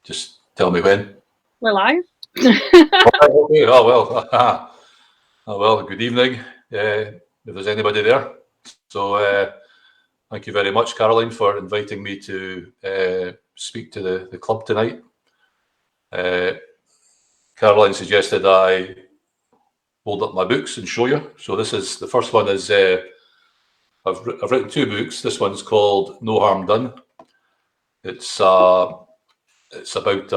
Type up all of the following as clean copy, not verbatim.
Just tell me when. We're live. Okay. Oh well. Oh well. Good evening. If there's anybody there, so thank you very much, Caroline, for inviting me to speak to the club tonight. Caroline suggested I hold up my books and show you. So this is the first one. Is I've written two books. This one's called No Harm Done. It's about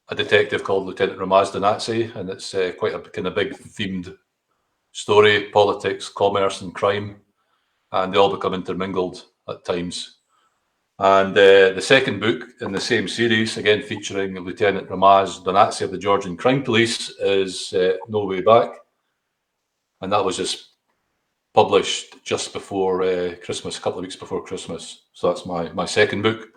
a detective called Lieutenant Ramaz Donatsi, and it's quite a kind of big themed story: politics, commerce, and crime, and they all become intermingled at times. And the second book in the same series, again featuring Lieutenant Ramaz Donatsi of the Georgian Crime Police, is No Way Back, and that was just published just before Christmas, a couple of weeks before Christmas. So that's my second book.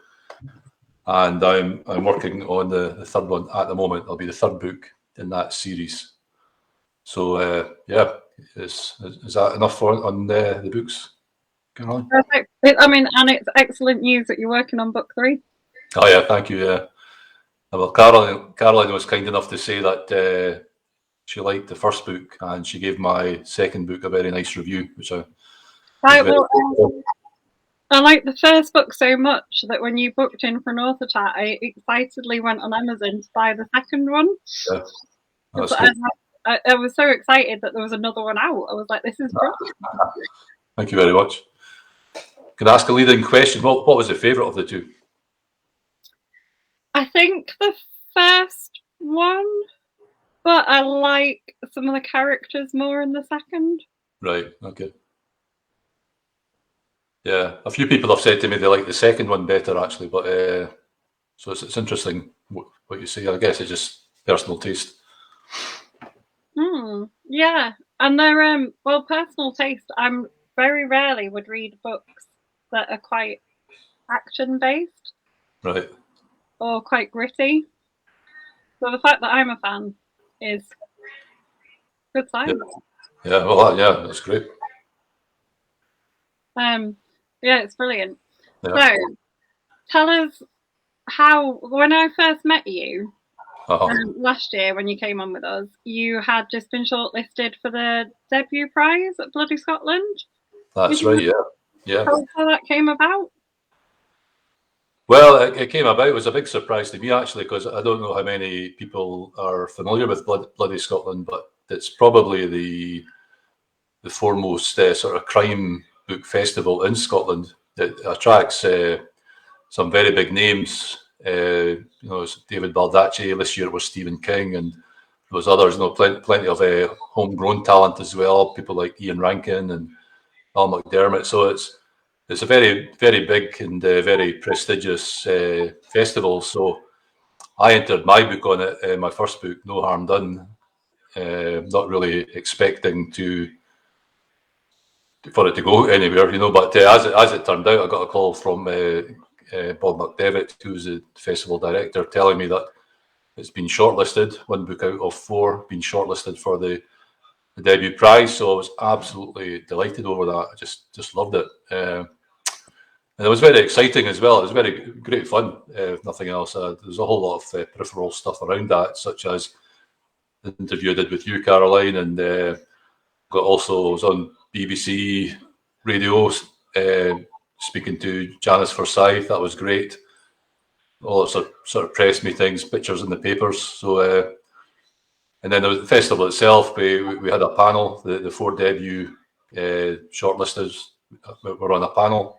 And I'm working on the third one at the moment. It'll be the third book in that series. So yeah, is that enough on the books? Perfect. I mean, and it's excellent news that you're working on book 3. Oh yeah, thank you. Yeah, well, Caroline was kind enough to say that she liked the first book, and she gave my second book a very nice review, which I. Right. Well. I liked the first book so much that when you booked in for an author chat, I excitedly went on Amazon to buy the second one. Yeah, I was so excited that there was another one out. I was like, this is brilliant. Thank you very much. Can I ask a leading question? What was the favourite of the two? I think the first one, but I like some of the characters more in the second. Right, okay. Yeah, a few people have said to me they like the second one better, actually, but so it's interesting what you say. I guess it's just personal taste. Yeah, and they're well, personal taste. I'm very rarely would read books that are quite action based, right, or quite gritty. So the fact that I'm a fan is good sign. Yeah, well, yeah, that's great. Yeah, it's brilliant. Yeah. So, tell us how, when I first met you last year when you came on with us, you had just been shortlisted for the debut prize at Bloody Scotland. That's right, yeah. Tell us how that came about. Well, it came about. It was a big surprise to me, actually, because I don't know how many people are familiar with Bloody Scotland, but it's probably the foremost sort of crime book festival in Scotland. It attracts some very big names. You know, David Baldacci. This year it was Stephen King, and there was others. You know, plenty of homegrown talent as well. People like Ian Rankin and Al McDermott. So it's a very, very big and very prestigious festival. So I entered my book on it, my first book, No Harm Done, not really expecting for it to go anywhere, you know. But as it turned out, I got a call from Bob McDevitt, who's the festival director, telling me that it's been shortlisted. 1 book out of 4 been shortlisted for the debut prize. So I was absolutely delighted over that. I just loved it, and it was very exciting as well. It was very great fun, if nothing else. There's a whole lot of peripheral stuff around that, such as the interview I did with you, Caroline, and was on BBC radio speaking to Janice Forsyth. That was great. All sort of press meetings, pictures in the papers. So, and then there was the festival itself. We had a panel. The 4 debut shortlisters were on a panel,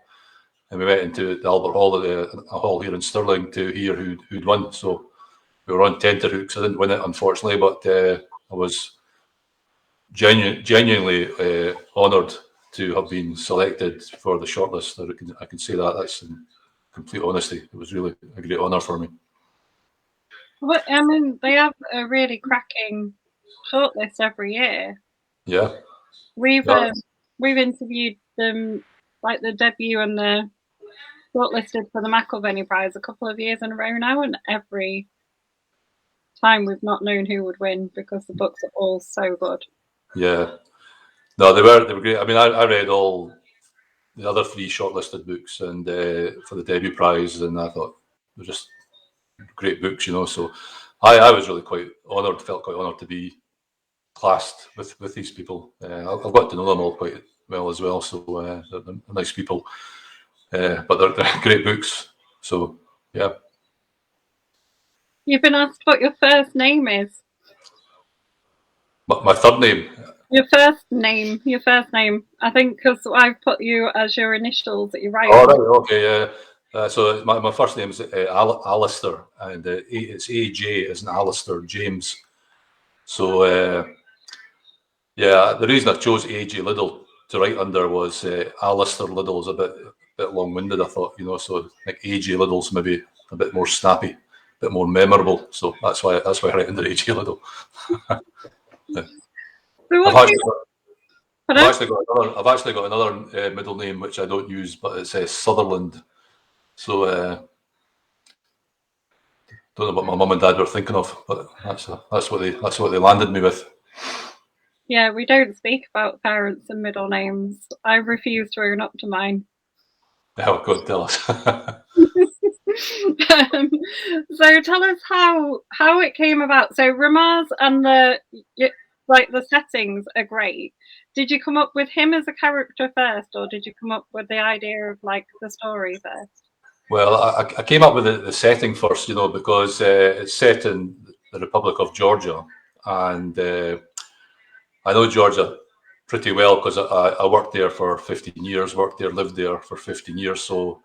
and we went into the Albert Hall, a hall here in Stirling, to hear who'd won. So we were on tenterhooks. I didn't win it, unfortunately, but I was genuinely honoured to have been selected for the shortlist. I can say that's in complete honesty. It was really a great honour for me. Well, I mean, they have a really cracking shortlist every year. Yeah. We've interviewed them, like the debut and the shortlisted for the McIlvenney Prize a couple of years in a row now, and every time we've not known who would win because the books are all so good. Yeah, no, they were great. I mean, I read all the other 3 shortlisted books and for the debut prize, and I thought they were just great books, you know. So I was really quite honoured, felt quite honoured to be classed with these people. I've got to know them all quite well as well, so they're nice people, but they're great books. So yeah. You've been asked what your first name is. My third name. Your first name. I think because I've put you as your initials that you write. Oh, right, okay, yeah. So my first name is Alistair, and it's AJ as in Alistair James. So yeah, the reason I chose A J Liddle to write under was Alistair Liddle is a bit long-winded, I thought, you know. So like A J Liddle's maybe a bit more snappy, a bit more memorable. So that's why I write under A J Liddle. Yeah. So I've actually got another middle name which I don't use, but it says Sutherland. So don't know what my mum and dad were thinking of, but that's what they landed me with. Yeah, we don't speak about parents and middle names. I refuse to own up to mine. Oh God, tell us. So tell us how it came about. So Ramaz and the settings are great. Did you come up with him as a character first, or did you come up with the idea of like the story first? Well, I came up with the setting first, you know, because it's set in the Republic of Georgia, and I know Georgia pretty well because I worked there for 15 years, lived there for 15 years, so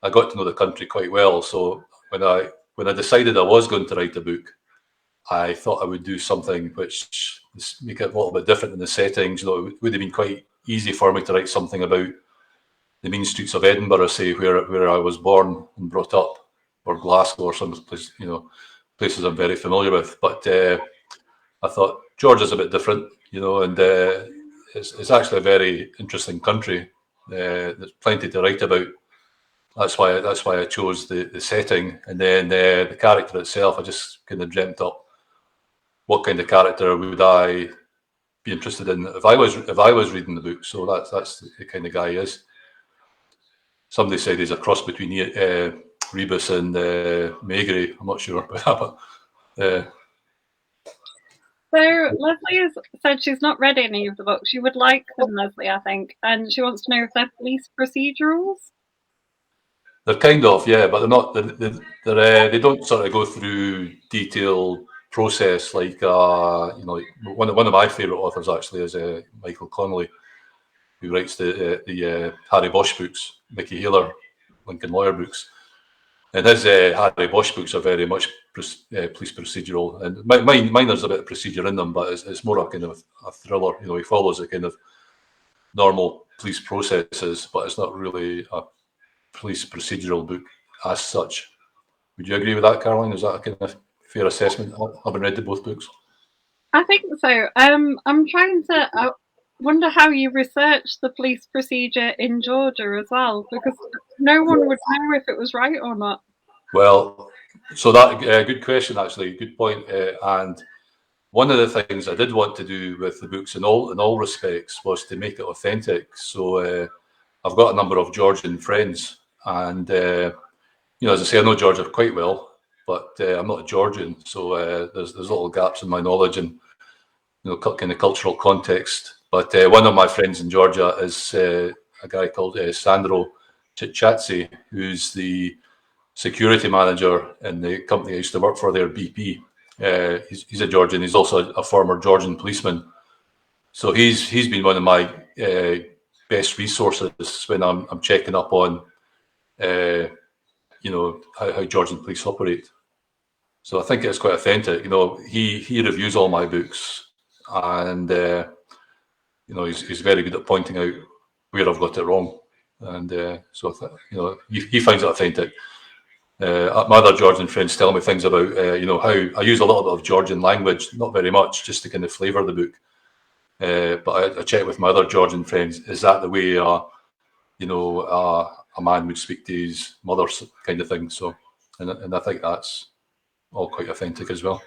I got to know the country quite well. So when I decided I was going to write a book, I thought I would do something which make it a little bit different in the settings. You know, it would have been quite easy for me to write something about the mean streets of Edinburgh, say where I was born and brought up, or Glasgow, or some place, you know, places I'm very familiar with. But I thought Georgia's a bit different, you know, and it's actually a very interesting country. There's plenty to write about. That's why I chose the setting, and then the character itself. I just kind of dreamt up what kind of character would I be interested in if I was reading the book. So that's the kind of guy he is. Somebody said he's a cross between Rebus and Maigret. I'm not sure about that, but So Leslie has said she's not read any of the books. She would like them, Leslie, I think, and she wants to know if they're police procedurals. they're kind of, yeah, but they're not. They don't sort of go through detailed process like you know. Like one of my favourite authors actually is Michael Connolly, who writes the Harry Bosch books, Mickey Haler, Lincoln Lawyer books, and his Harry Bosch books are very much police procedural, and mine there's a bit of procedure in them, but it's more a kind of a thriller. You know, he follows a kind of normal police processes, but it's not really a police procedural book as such. Would you agree with that, Caroline? Is that a kind of fair assessment, having read both books? I think so. I'm trying to. I wonder how you researched the police procedure in Georgia as well, because no one would know if it was right or not. Well, so that good question, actually, good point. And one of the things I did want to do with the books, in all respects, was to make it authentic. So I've got a number of Georgian friends, and you know, as I say, I know Georgia quite well, but I'm not a Georgian, so there's little gaps in my knowledge and, you know, kind of cultural context. But one of my friends in Georgia is a guy called Sandro Cicciazzi, who's the security manager in the company I used to work for there, BP. He's a Georgian. He's also a former Georgian policeman. So he's been one of my best resources when I'm checking up on you know, how Georgian police operate. So I think it's quite authentic. You know, he reviews all my books, and you know, he's very good at pointing out where I've got it wrong, and so you know, he finds it authentic. My other Georgian friends tell me things about you know, how I use a little bit of Georgian language, not very much, just to kind of flavour the book. But I check with my other Georgian friends: is that the way you know, a man would speak to his mother, kind of thing? So, and I think that's all quite authentic as well.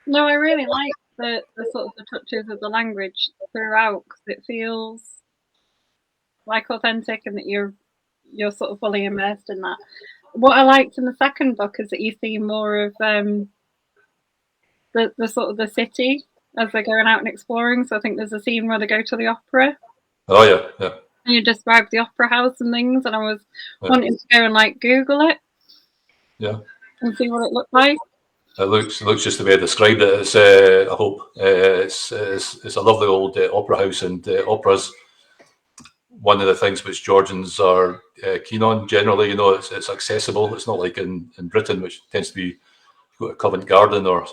No, I really like the sort of the touches of the language throughout, because it feels like authentic and that you're sort of fully immersed in that. what I liked in the second book is that you see more of the sort of the city as they're going out and exploring. So I think there's a scene where they go to the opera. Oh yeah, yeah. And you describe the opera house and things, and I was wanting to go and like Google it. Yeah. And see what it looked like. It looks just the way I described it. It's I hope it's a lovely old opera house, and operas one of the things which Georgians are keen on. Generally, you know, it's accessible. It's not like in Britain, which tends to be go to Covent Garden or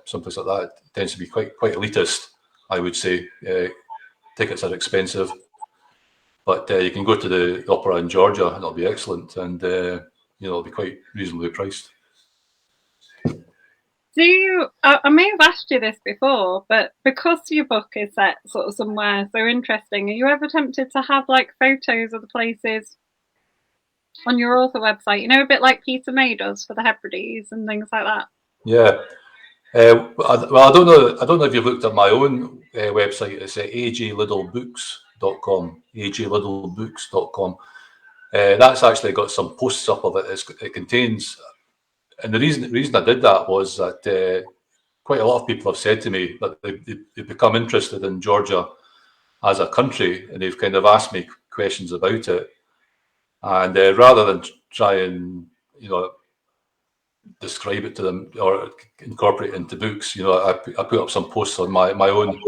someplace like that. It tends to be quite elitist, I would say. Tickets are expensive, but you can go to the opera in Georgia and it'll be excellent, and you know, it'll be quite reasonably priced. Do you? I may have asked you this before, but because your book is set sort of somewhere so interesting, are you ever tempted to have like photos of the places on your author website? You know, a bit like Peter May does for the Hebrides and things like that. Yeah. Well, I don't know. I don't know if you've looked at my own website. It's ajlidlebooks.com. ajlidlebooks.com. That's actually got some posts up of it. It contains, and the reason I did that was that quite a lot of people have said to me that they've become interested in Georgia as a country, and they've kind of asked me questions about it. And rather than try and, you know, describe it to them or incorporate it into books, you know, I put up some posts on my own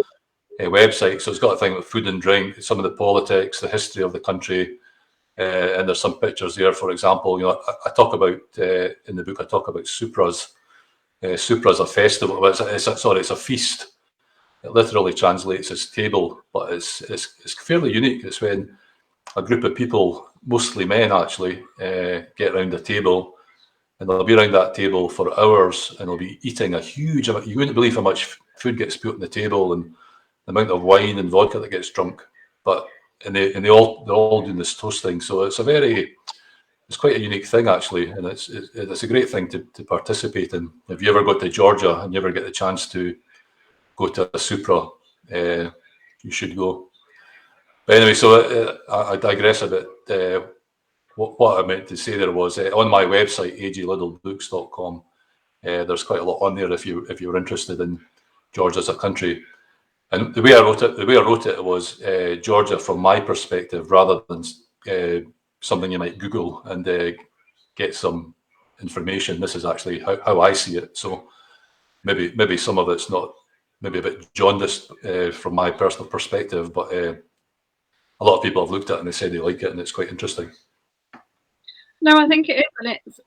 website. So it's got a thing with food and drink, some of the politics, the history of the country, and there's some pictures there. For example, you know, I talk about in the book, I talk about supras. Supra's a festival. Well, it's a feast. It literally translates as table, but it's fairly unique. It's when a group of people, mostly men actually, get around a table, and they'll be around that table for hours, and they'll be eating a huge amount. You wouldn't believe how much food gets put on the table, and the amount of wine and vodka that gets drunk. But they're all doing this toasting. So it's quite a unique thing actually, and it's a great thing to participate in. If you ever go to Georgia and you ever get the chance to go to a supra, you should go. But anyway, so I digress a bit. What I meant to say there was on my website, ajlidlebooks.com, there's quite a lot on there if you're interested in Georgia as a country. And the way I wrote it was Georgia from my perspective, rather than something you might Google and get some information. This is actually how I see it. So maybe some of it's not, maybe a bit jaundiced from my personal perspective, but a lot of people have looked at it and they say they like it, and it's quite interesting. No, I think it is, and it's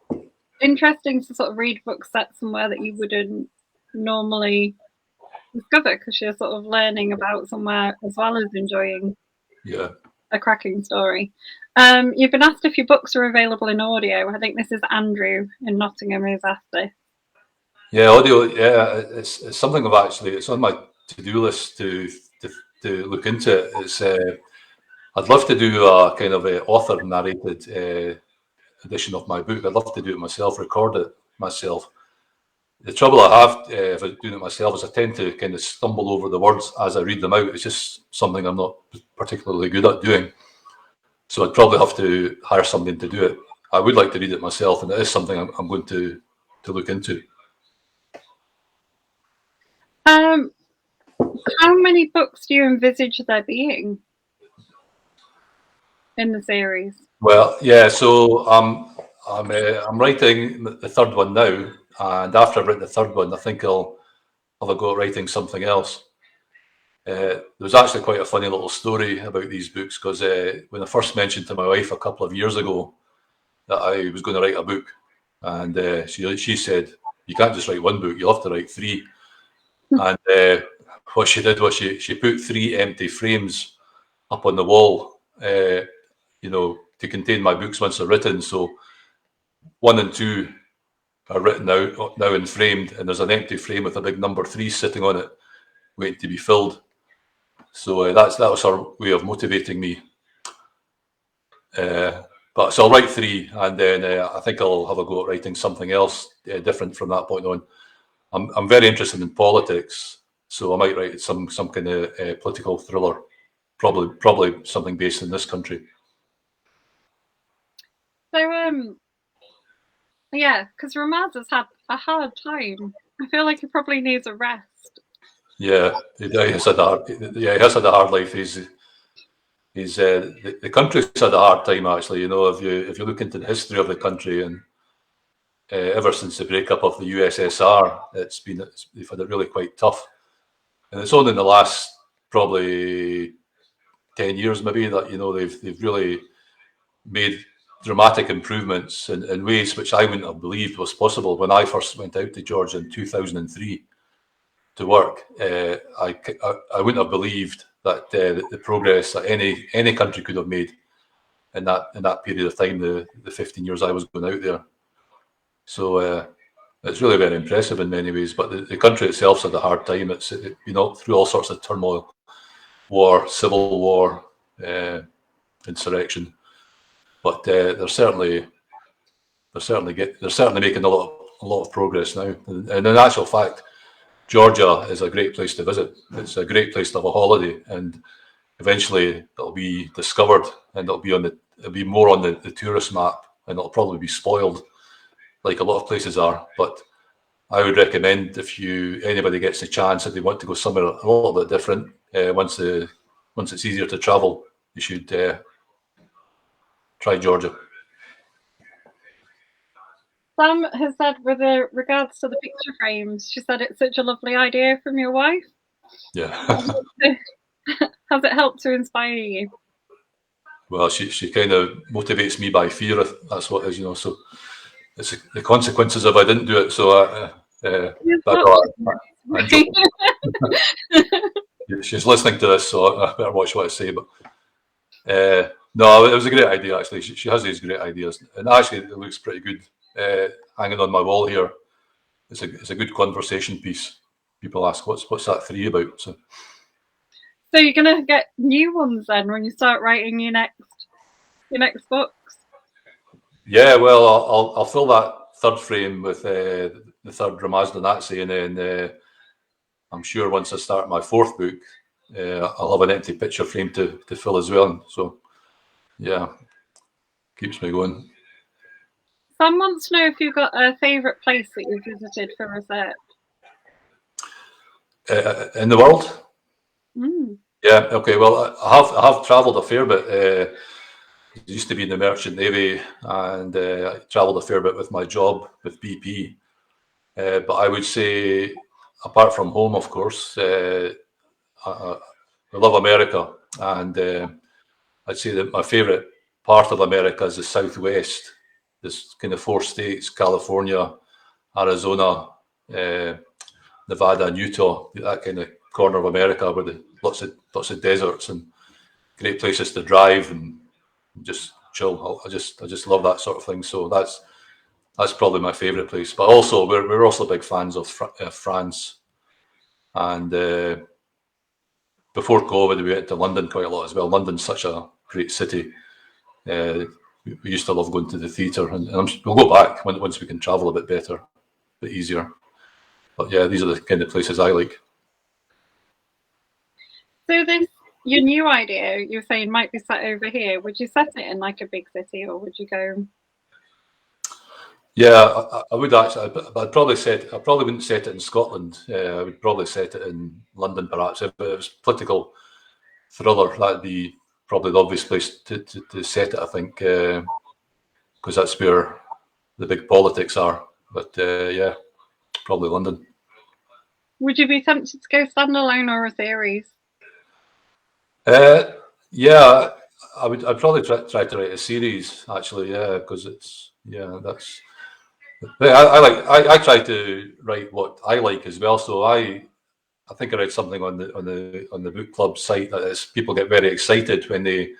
interesting to sort of read books set somewhere that you wouldn't normally discover, because you're sort of learning about somewhere as well as enjoying a cracking story. You've been asked if your books are available in audio. I think this is Andrew in Nottingham who's asked this. Yeah, audio. Yeah, it's something of actually. It's on my to-do list to look into it. It's I'd love to do a kind of a author narrated edition of my book. I'd love to do it myself, record it myself. The trouble I have if I'm doing it myself is I tend to kind of stumble over the words as I read them out. It's just something I'm not particularly good at doing. So I'd probably have to hire somebody to do it. I would like to read it myself, and it is something I'm going to look into. How many books do you envisage there being in the series? Well, yeah. So I'm writing the third one now, and after I've written the third one, I think I'll have a go at writing something else. There was actually quite a funny little story about these books, because when I first mentioned to my wife a couple of years ago that I was going to write a book, and she said, "You can't just write one book; you'll have to write three." And what she did was she put 3 empty frames up on the wall, you know, to contain my books once they're written. So 1 and 2 are written out now and framed, and there's an empty frame with a big number 3 sitting on it, waiting to be filled. So that was her way of motivating me. But so I'll write 3, and then I think I'll have a go at writing something else different from that point on. I'm very interested in politics, so I might write some kind of political thriller, probably something based in this country. So Yeah, because Ramada's had a hard time. I feel like he probably needs a rest. Yeah, he has had a hard life. The country's had a hard time actually. You know, if you look into the history of the country, and ever since the breakup of the USSR, they've had it really quite tough. And it's only in the last probably 10 years maybe that they've really made dramatic improvements in ways which I wouldn't have believed was possible when I first went out to Georgia in 2003 to work. I wouldn't have believed that the progress that any country could have made in that period of time, the 15 years I was going out there. So it's really very impressive in many ways. But the country itself's had a hard time. It's through all sorts of turmoil, war, civil war, insurrection. But they're certainly making a lot of progress now. And in actual fact, Georgia is a great place to visit. It's a great place to have a holiday, and eventually it'll be discovered, and it'll be more on the tourist map, and it'll probably be spoiled like a lot of places are. But I would recommend, if anybody gets the chance, if they want to go somewhere a little bit different, once it's easier to travel, you should try Georgia. Sam has said, with regards to the picture frames, she said it's such a lovely idea from your wife. Yeah. Has it helped to inspire you? Well, she kind of motivates me by fear. That's what it is, so it's the consequences if I didn't do it. So she's listening to this, so I better watch what I say. But no, it was a great idea, actually. She has these great ideas, and actually it looks pretty good hanging on my wall here. It's a good conversation piece. People ask, what's that 3 about? So you're gonna get new ones then when you start writing your next books? Yeah, well, I'll fill that third frame with the third Ramazda Nazi, and then I'm sure once I start my fourth book, I'll have an empty picture frame to fill as well. So, yeah, keeps me going. Sam wants to know if you've got a favourite place that you've visited for research. In the world? Mm. Yeah, okay. Well, I have travelled a fair bit. I used to be in the Merchant Navy, and I travelled a fair bit with my job with BP. But I would say, apart from home, of course, I love America, and I'd say that my favourite part of America is the Southwest. This kind of 4 states: California, Arizona, Nevada, and Utah. That kind of corner of America where lots of deserts and great places to drive and just chill. I just love that sort of thing. So that's probably my favourite place. But also we're also big fans of France, and before COVID we went to London quite a lot as well. London's such a great city. We used to love going to the theatre, and we'll go back once we can travel a bit better, a bit easier. But yeah, these are the kind of places I like. So your new idea, you're saying, might be set over here. Would you set it in like a big city, or would you go? Yeah, I would actually. I probably wouldn't set it in Scotland. I would probably set it in London, perhaps. If it was political thriller, that'd be probably the obvious place to set it, I think, because that's where the big politics are. But yeah, probably London. Would you be tempted to go standalone or a series? Yeah, I'd probably try to write a series, actually. Yeah, because that's. I try to write what I like as well. So I think I read something on the book club site that is, people get very excited when they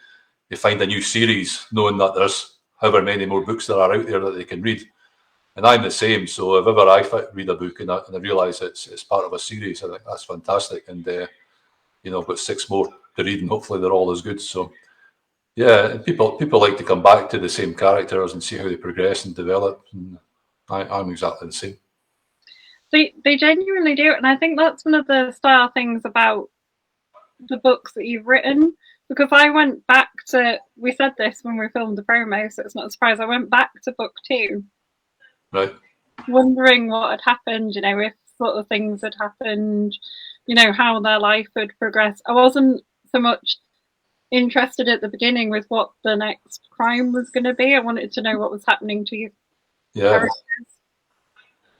find a new series, knowing that there's however many more books there are out there that they can read. And I'm the same. So if ever I read a book and I realise it's part of a series, I think that's fantastic. And I've got 6 more to read, and hopefully they're all as good. So yeah, people like to come back to the same characters and see how they progress and develop. And I'm exactly the same. They genuinely do, and I think that's one of the star things about the books that you've written. Because I went back to, we said this when we filmed the promo, so it's not a surprise. I went back to book 2, Right. Wondering what had happened, if sort of things had happened, how their life had progressed. I wasn't so much interested at the beginning with what the next crime was going to be. I wanted to know what was happening to you. Yeah.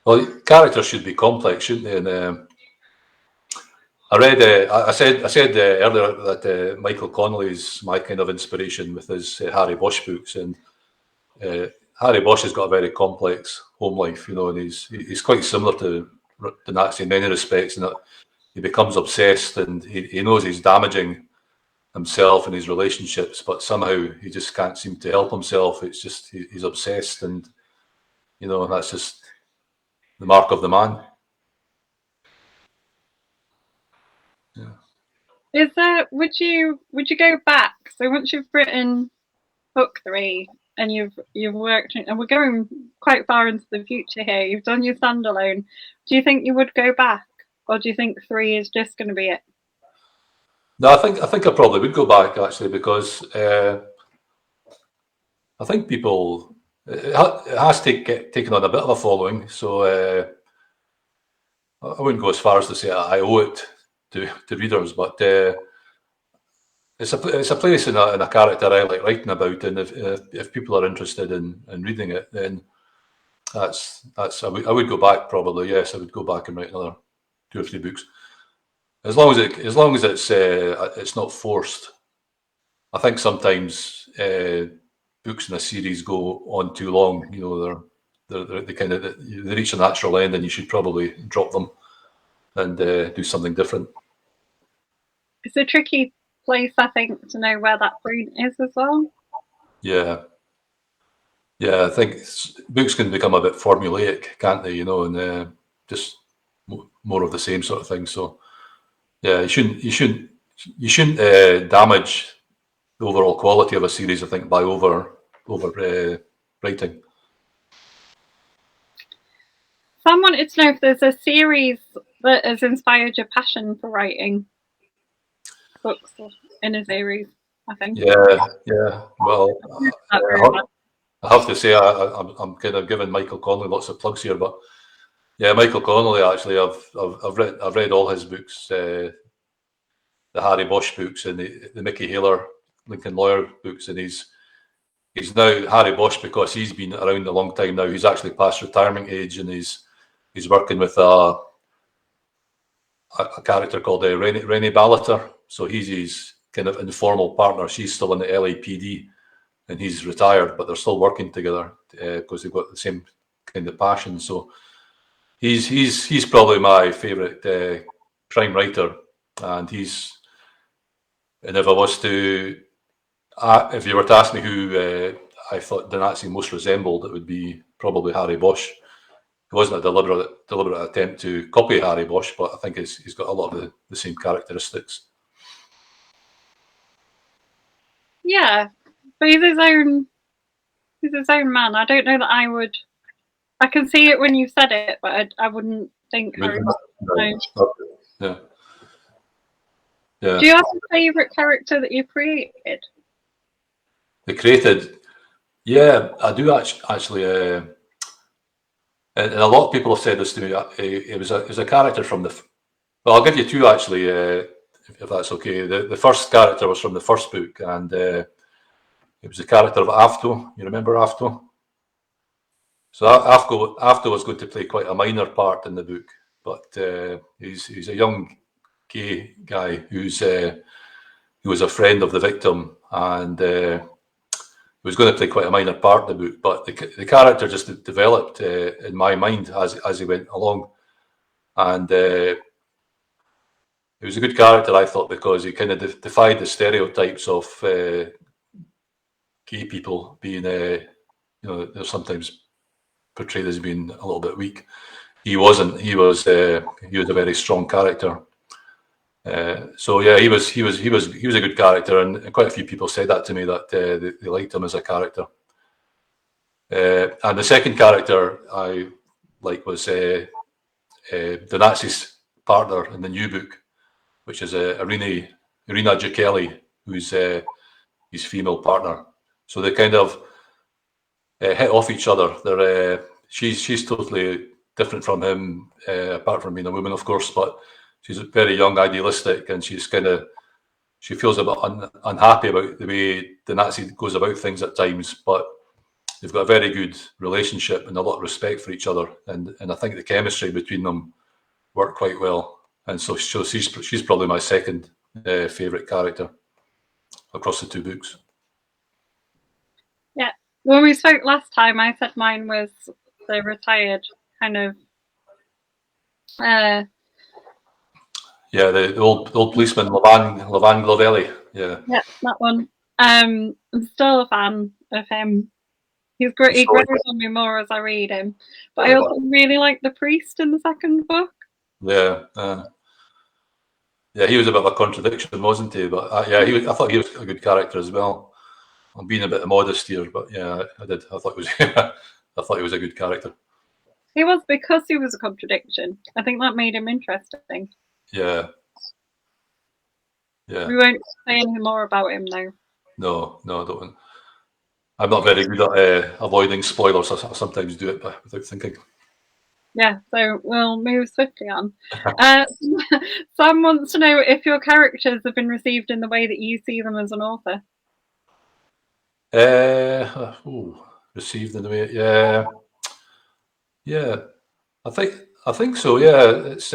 Well, characters should be complex, shouldn't they? And I read. I said earlier that Michael Connolly is my kind of inspiration with his Harry Bosch books, and Harry Bosch has got a very complex home life, and he's quite similar to Nazi in many respects, in that he becomes obsessed and he knows he's damaging himself and his relationships, but somehow he just can't seem to help himself. It's just he's obsessed, and that's just the mark of the man. Yeah. Is there? Would you go back? So once you've written book 3 and you've worked, and we're going quite far into the future here. You've done your standalone. Do you think you would go back, or do you think 3 is just going to be it? No, I think I probably would go back, actually, because I think people it has taken on a bit of a following. So I wouldn't go as far as to say I owe it to readers, but it's a place in a character I like writing about, and if people are interested in reading it, then that's I would go back, probably. Yes, I would go back and write another 2 or 3 books, as long as it's not forced. I think sometimes books in a series go on too long. They reach a natural end, and you should probably drop them and do something different. It's a tricky place, I think, to know where that point is as well. Yeah, I think books can become a bit formulaic, can't they? And just more of the same sort of thing. So yeah, you shouldn't damage the overall quality of a series, I think, by over writing. Sam wanted to know if there's a series that has inspired your passion for writing books in a series, I think. Yeah. Well, I have to say I'm kind of giving Michael Connolly lots of plugs here, but yeah, Michael Connolly, actually, I've read all his books, the Harry Bosch books and the Mickey Haler Lincoln Lawyer books, and he's now Harry Bosch because he's been around a long time now. He's actually past retirement age, and he's working with a character called Rennie Ballater. So he's his kind of informal partner. She's still in the LAPD, and he's retired, but they're still working together because they've got the same kind of passion. So he's probably my favourite crime writer, and if you were to ask me who I thought the Nazi most resembled, it would be probably Harry Bosch. It wasn't a deliberate attempt to copy Harry Bosch, but I think he's got a lot of the same characteristics. Yeah, but he's his own man. I don't know that I would. I can see it when you said it, but I wouldn't think Harry Bosch. Yeah. Do you have a favourite character that you created? Yeah, I do actually. And a lot of people have said this to me. It was a character from the. Well, I'll give you 2 actually, if that's okay. The first character was from the first book, and it was the character of Afto. You remember Afto? So Afto was going to play quite a minor part in the book, but he's a young gay guy who was a friend of the victim, and he was going to play quite a minor part in the book. But the character just developed in my mind as he went along, and he was a good character, I thought, because he kind of defied the stereotypes of gay people being, they're sometimes portrayed as being a little bit weak. He wasn't. He was a very strong character. So yeah, he was a good character, and quite a few people said that to me, that they liked him as a character. And the second character I like was the Nazi's partner in the new book, which is Irina Giacelli, who's his female partner. So they kind of hit off each other. she's totally different from him, apart from being a woman, of course. But she's very young, idealistic, and she feels a bit unhappy about the way the Nazi goes about things at times. But they've got a very good relationship and a lot of respect for each other, and I think the chemistry between them worked quite well. And so she's probably my second favourite character across the two books. Yeah, when we spoke last time, I said mine was the retired kind of. Yeah, the old policeman, Levan Glovelli. Yeah, that one. I'm still a fan of him. He's great. He grows on me more as I read him. But I also really like the priest in the second book. Yeah, yeah, he was a bit of a contradiction, wasn't he? But yeah, I thought he was a good character as well. I'm being a bit modest here, but yeah, I did. I thought he was. I thought he was a good character. He was, because he was a contradiction. I think that made him interesting. Yeah. Yeah. We won't say anything more about him now. No, I don't. I'm not very good at avoiding spoilers. I sometimes do it without thinking. Yeah, so we'll move swiftly on. Sam wants to know if your characters have been received in the way that you see them as an author. Received in the way, yeah. I think so. Yeah, it's.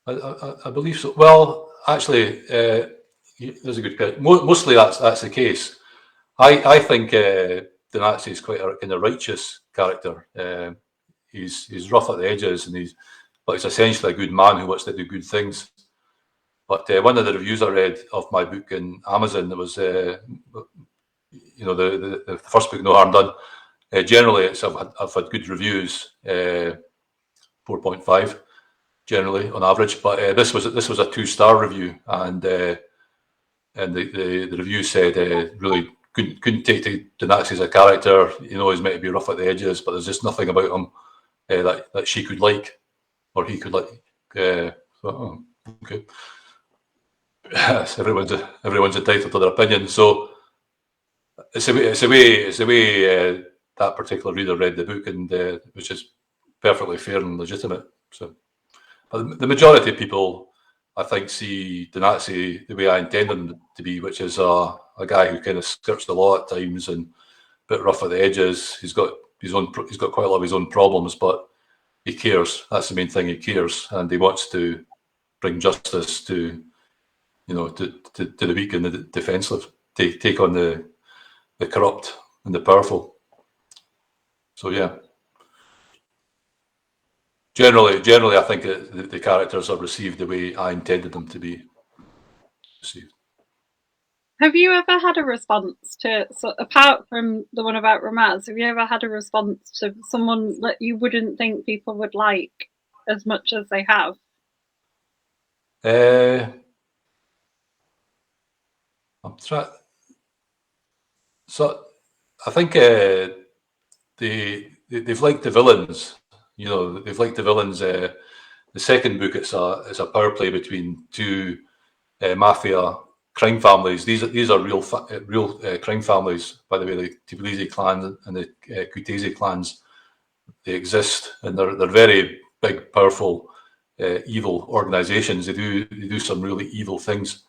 I believe so. Well, actually, there's a good question. Mostly that's the case. I think the Nazi is quite a kind of righteous character. He's rough at the edges, but he's essentially a good man who wants to do good things. But one of the reviews I read of my book in Amazon, there was, the first book, No Harm Done. Generally, I've had good reviews, 4.5 generally on average. But this was a 2-star review, and the review said really couldn't take the Nazi as a character. He's meant to be rough at the edges, but there's just nothing about him that she could like or he could like. Okay. Yes, everyone's entitled to their opinion. So it's the way that particular reader read the book, and which is perfectly fair and legitimate. So, but the majority of people, I think, see the Nazi the way I intended him to be, which is a guy who kind of skirts the law at times and a bit rough at the edges. He's got quite a lot of his own problems, but he cares. That's the main thing. He cares, and he wants to bring justice to the weak and the defenseless, take on the corrupt and the powerful. So yeah, generally, I think the characters are received the way I intended them to be received. Have you ever had a response to, so apart from the one about romance, have you ever had a response to someone that you wouldn't think people would like as much as they have? I'm trying. So I think they've liked the villains. They've liked the villains. The second book, it's a power play between two mafia crime families. These are real crime families, by the way. The Tbilisi clan and the Kutaisi clans, they exist, and they're very big, powerful, evil organizations. They do some really evil things.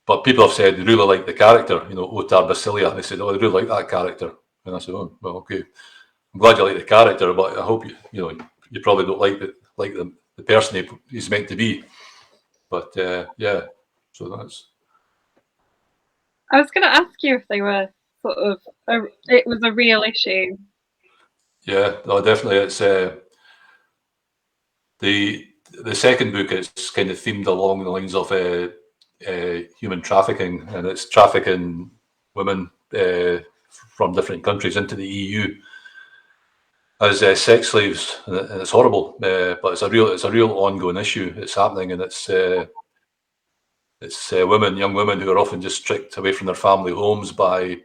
But people have said they really like the character, Otar Basilia. They said, "Oh, they really like that character." And I said, "Oh, well, okay. I'm glad you like the character, but I hope you probably don't like the person he's meant to be." But yeah, so that's. I was going to ask you if they were sort of it was a real issue. Yeah, no, definitely. It's the second book is kind of themed along the lines of human trafficking, and it's trafficking women from different countries into the EU as sex slaves, and it's horrible. But it's a real ongoing issue. It's happening, and it's young women who are often just tricked away from their family homes by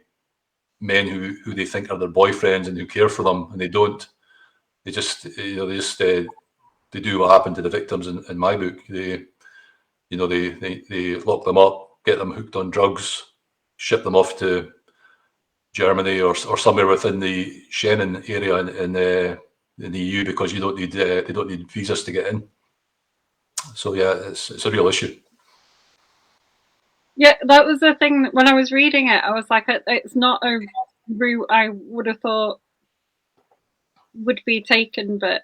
men who they think are their boyfriends and who care for them, and they don't. They just they do what happened to the victims in my book. They lock them up, get them hooked on drugs, ship them off to Germany or somewhere within the Schengen area in the EU, because you don't need they don't need visas to get in. So yeah, it's a real issue. Yeah, that was the thing. When I was reading it, I was like, it's not a route I would have thought would be taken, but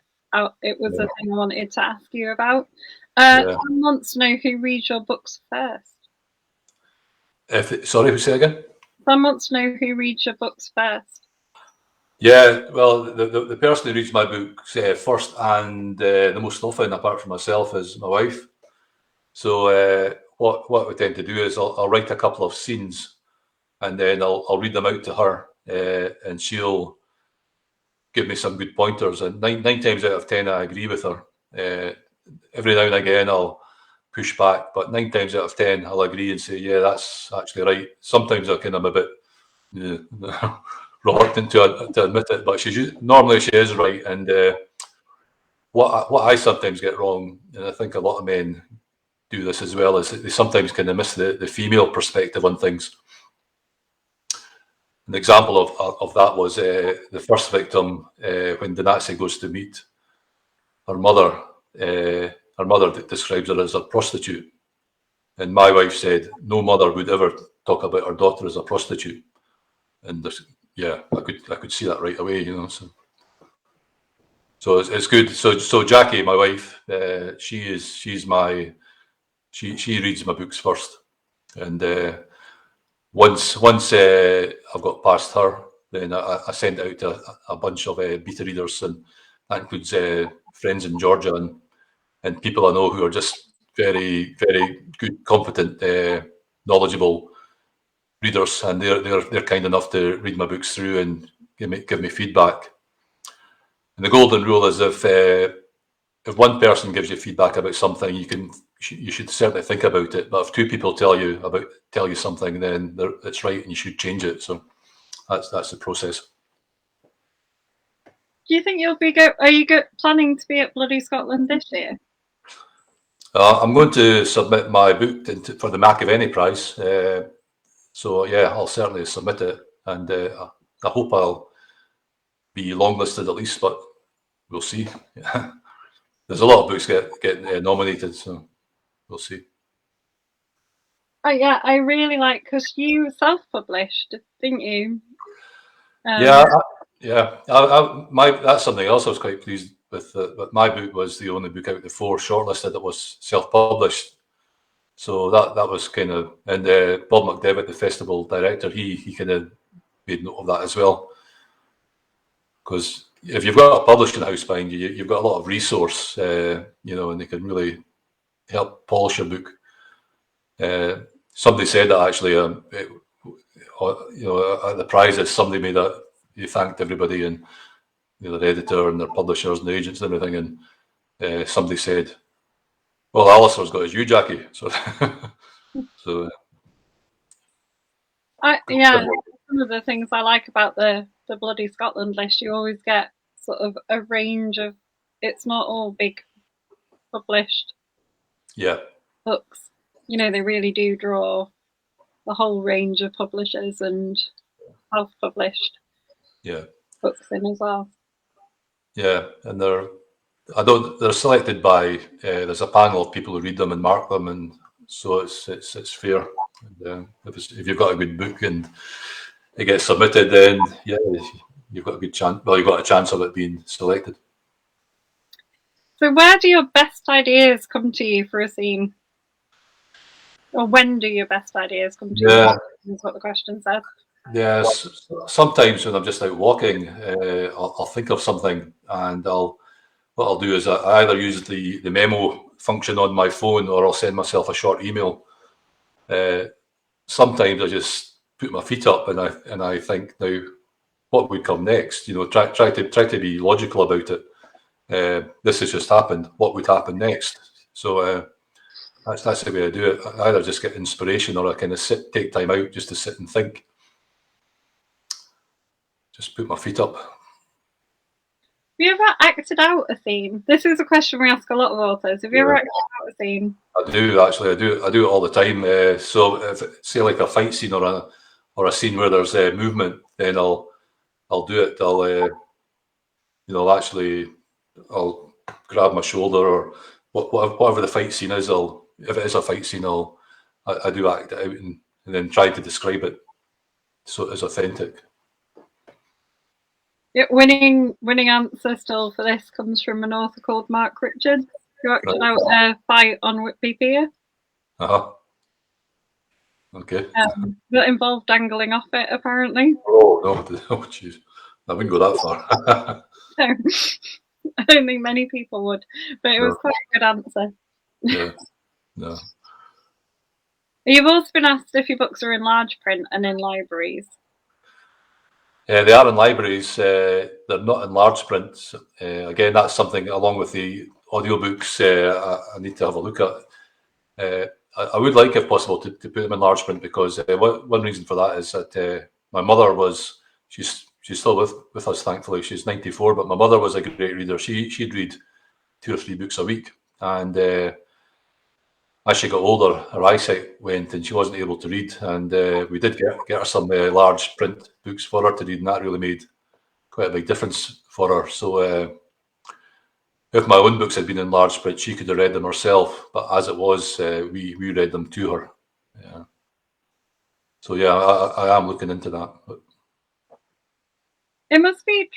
it was a thing I wanted to ask you about. Someone wants to know who reads your books first. Sorry, say again? Someone wants to know who reads your books first. Yeah, well, the person who reads my books first and the most often, apart from myself, is my wife. So what we tend to do is I'll write a couple of scenes, and then I'll read them out to her, and she'll give me some good pointers. And nine times out of 10, I agree with her. Every now and again, I'll push back, but 9 times out of 10, I'll agree and say, yeah, that's actually right. Sometimes I'm a bit reluctant to admit it, but normally she is right. And what I sometimes get wrong, and I think a lot of men do this as well, is that they sometimes kind of miss the female perspective on things. An example of that was the first victim, when Danazzi goes to meet her mother. Her mother describes her as a prostitute, and my wife said no mother would ever talk about her daughter as a prostitute. And yeah, I could see that right away, you know. So it's good. So Jackie, my wife, she reads my books first, and once I've got past her, then I send it out to a bunch of beta readers, and that includes friends in Georgia and people I know who are just very, very good, competent, knowledgeable readers, and they're kind enough to read my books through and give me feedback. And the golden rule is if one person gives you feedback about something, you should certainly think about it. But if 2 people tell you something, then it's right and you should change it. So that's the process. Do you think are you planning to be at Bloody Scotland this year? I'm going to submit my book for the McAvenny Prize. So yeah, I'll certainly submit it, and I hope I'll be longlisted at least, but we'll see. There's a lot of books get nominated, so we'll see. Oh yeah, I really like, because you self-published, didn't you? That's something else I was quite pleased with. But my book was the only book out of the 4 shortlisted that was self-published. So that was kind of, and Bob McDevitt, the festival director, he kind of made note of that as well. Because if you've got a publishing house behind you, you've got a lot of resource, and they can really help polish your book. Somebody said that actually, at the prizes, somebody made that, he thanked everybody, and their editor and their publishers and the agents and everything, and somebody said, well, Alistair's got his you, Jackie. So, some of the things I like about the Bloody Scotland list, you always get sort of a range of, it's not all big published books. They really do draw the whole range of publishers and self-published books in as well. Yeah, and they're selected by there's a panel of people who read them and mark them, and so it's fair. And, if you've got a good book and it gets submitted, then yeah, you've got a good chance. Well, you've got a chance of it being selected. So, where do your best ideas come to you for a scene? Or when do your best ideas come to you? Is what the question says. Yes, sometimes when I'm just out walking, I'll think of something, and what I'll do is I either use the memo function on my phone, or I'll send myself a short email. Sometimes I just put my feet up and I think, now what would come next? Try to be logical about it. This has just happened. What would happen next? So that's the way I do it. I either just get inspiration, or I kind of take time out just to sit and think. Just put my feet up. Have you ever acted out a scene? This is a question we ask a lot of authors. Have you ever acted out a scene? I do, actually. I do it all the time. So, if, say, like a fight scene or a scene where there's movement, then I'll do it. I'll grab my shoulder, or whatever the fight scene is. If it is a fight scene, I do act it out and then try to describe it so it's authentic. Yeah, winning answer still for this comes from an author called Mark Richards, who acted out a fight on Whitby Pier. Okay. That involved dangling off it, apparently. Oh no! Oh jeez, I wouldn't go that far. No, I don't think many people would, but it was quite a good answer. Yeah. No. You've also been asked if your books are in large print and in libraries. They are in libraries. They're not in large print. Again, that's something along with the audiobooks I need to have a look at. I would like, if possible, to put them in large print, because one reason for that is that my mother she's still with us, thankfully. She's 94, but my mother was a great reader. She'd read 2 or 3 books a week, and as she got older, her eyesight went and she wasn't able to read, and we did get her some large print books for her to read, and that really made quite a big difference for her. So if my own books had been in large print, she could have read them herself, but as it was, we read them to her. Yeah. So yeah, I am looking into that. But it must be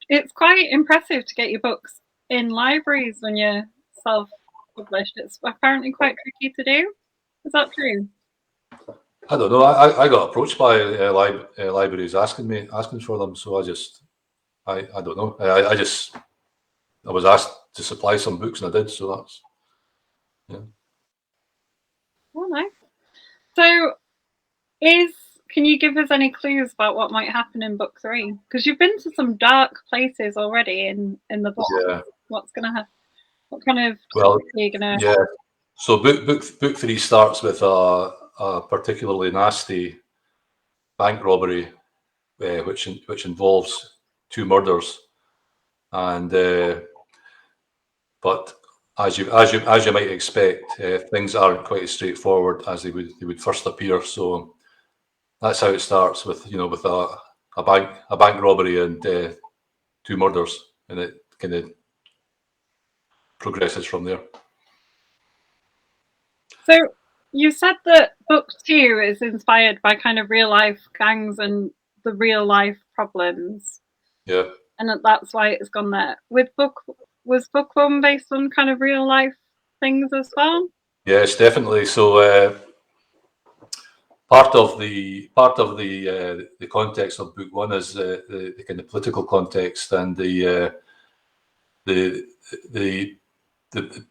it's quite impressive to get your books in libraries when you're self-published. It's apparently quite tricky to do. Is that true? I don't know. I got approached by libraries asking for them, so I don't know. I was asked to supply some books, and I did. So that's Oh, nice. So, can you give us any clues about what might happen in book 3? Because you've been to some dark places already in the book. Yeah. What's going to happen? What kind of are you gonna? Yeah. So book 3 starts with a particularly nasty bank robbery, which involves 2 murders, and but as you might expect, things aren't quite as straightforward as they would first appear. So that's how it starts, with a bank robbery and 2 murders, and it kind of progresses from there. So you said that book 2 is inspired by kind of real life gangs and the real life problems. Yeah. And that's why it's gone there. Was book 1 based on kind of real life things as well? Yes, definitely. So part of the context of book 1 is the kind of political context and the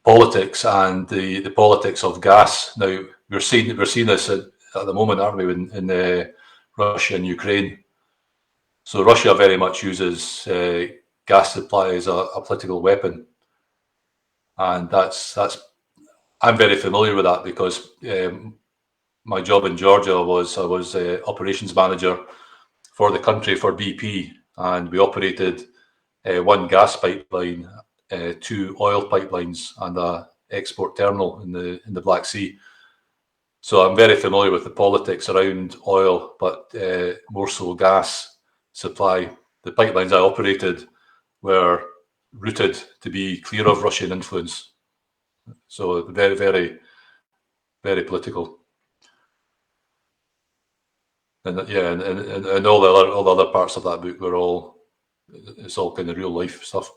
politics and the politics of gas. Now we're seeing this at the moment, aren't we, in Russia and Ukraine? So Russia very much uses gas supply as a political weapon, and that's I'm very familiar with that, because my job in Georgia I was operations manager for the country for BP, and we operated 1 gas pipeline, 2 oil pipelines, and a export terminal in the Black Sea. So I'm very familiar with the politics around oil, but more so gas supply. The pipelines I operated were routed to be clear of Russian influence. So very, very, very political. And yeah, and all the other parts of that book it's all kind of real life stuff.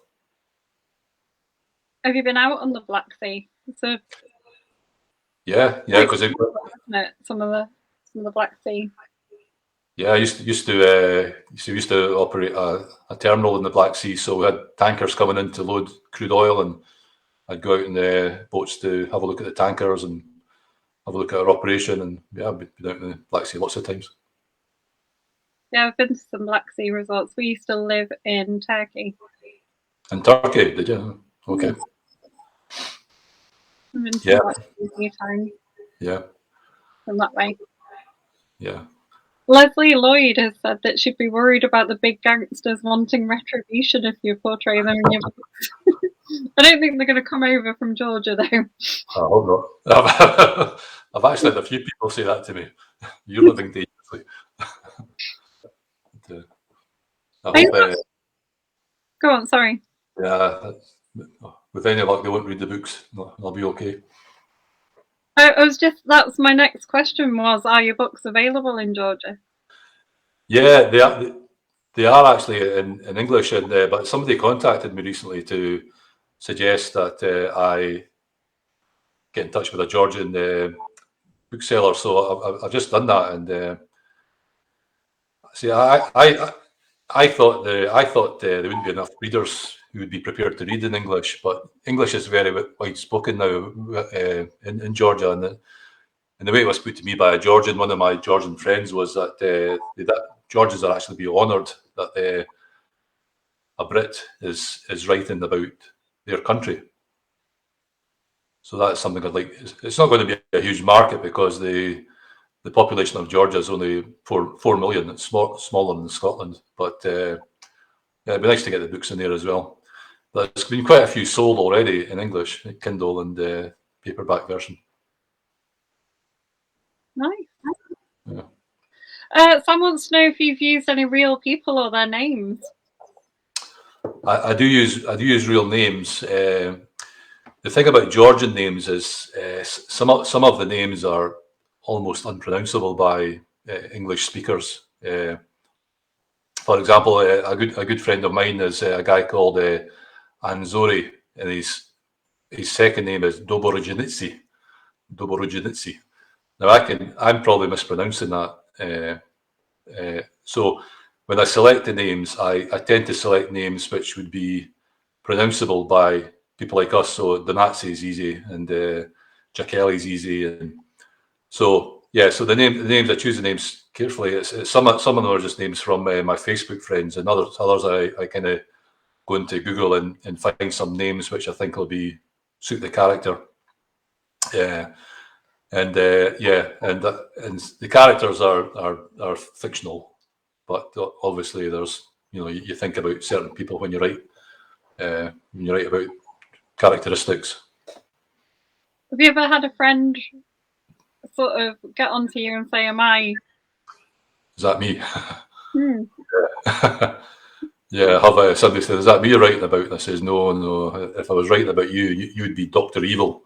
Have you been out on the Black Sea? Yeah, because some of the Black Sea. Yeah, I used to operate a terminal in the Black Sea, so we had tankers coming in to load crude oil, and I'd go out in the boats to have a look at the tankers and have a look at our operation, and yeah, I've been out in the Black Sea lots of times. Yeah, I've been to some Black Sea resorts. We used to live in Turkey. In Turkey, did you? Okay. Yeah. Time. Yeah. From that way. Yeah. Leslie Lloyd has said that she'd be worried about the big gangsters wanting retribution if you portray them in your books. I don't think they're going to come over from Georgia, though. I hope not. I've actually had a few people say that to me. You're living dangerously. I hope. Go on, sorry. Yeah, with any luck, they won't read the books. No, I'll be okay. I was just, that's my next question was, are your books available in Georgia? Yeah, they are actually in English, and but somebody contacted me recently to suggest that I get in touch with a Georgian bookseller. So I've just done that, and see, I thought there wouldn't be enough readers who would be prepared to read in English, but English is very wide spoken now in Georgia, and the way it was put to me by a Georgian, one of my Georgian friends, was that that Georgians are actually be honoured that a Brit is writing about their country. So that's something I'd like. It's not going to be a huge market because the population of Georgia is only 4 million. It's smaller than Scotland, but yeah, it'd be nice to get the books in there as well. There's been quite a few sold already in English, Kindle and paperback version. Nice. Yeah. Someone wants to know if you've used any real people or their names. I do use real names. The thing about Georgian names is some of the names are almost unpronounceable by English speakers. For example, a good friend of mine is a guy called Anzori, and his second name is Doborogenitsi. Now I'm probably mispronouncing that. So when I select the names, I tend to select names which would be pronounceable by people like us. So Donatsi is easy, and Jackelli is easy, and so yeah. So the names I choose the names carefully. It's some of them are just names from my Facebook friends, and others I kind of go into Google and find some names which I think will suit the character. Yeah. And yeah, and the characters are fictional, but obviously there's you think about certain people when you write about characteristics. Have you ever had a friend sort of get onto you and say, "Am I?" Is that me? Yeah. Yeah, I have somebody said, "Is that me you're writing about?" And I says, "No. If I was writing about you would be Dr. Evil."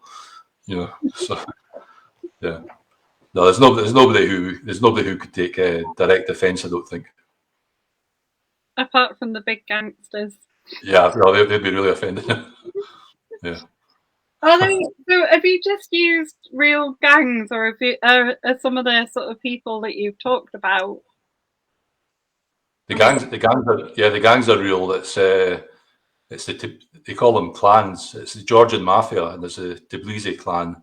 So yeah. No, there's nobody who could take direct offence, I don't think. Apart from the big gangsters. Yeah, no, they'd be really offended. Yeah. So have you just used real gangs, or have you, are some of the sort of people that you've talked about? The gangs are real. They call them clans. It's the Georgian mafia, and there's a Tbilisi clan,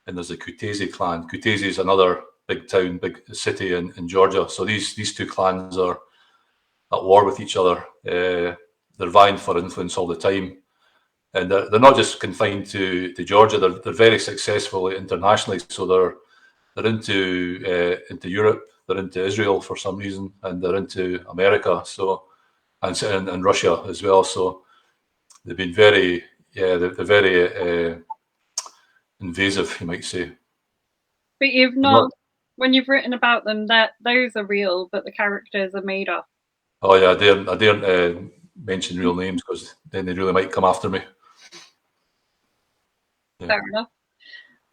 and there's a Kutaisi clan. Kutaisi is another big town, big city in Georgia. So these two clans are at war with each other. They're vying for influence all the time, and they're not just confined to Georgia. They're very successful internationally. So they're into Europe. They're into Israel for some reason, and they're into America. So and Russia as well. So they've been they're very invasive, you might say. But you've not, when you've written about them, that those are real, but the characters are made up. Oh yeah, I daren't mention real names because then they really might come after me. Yeah. Fair enough.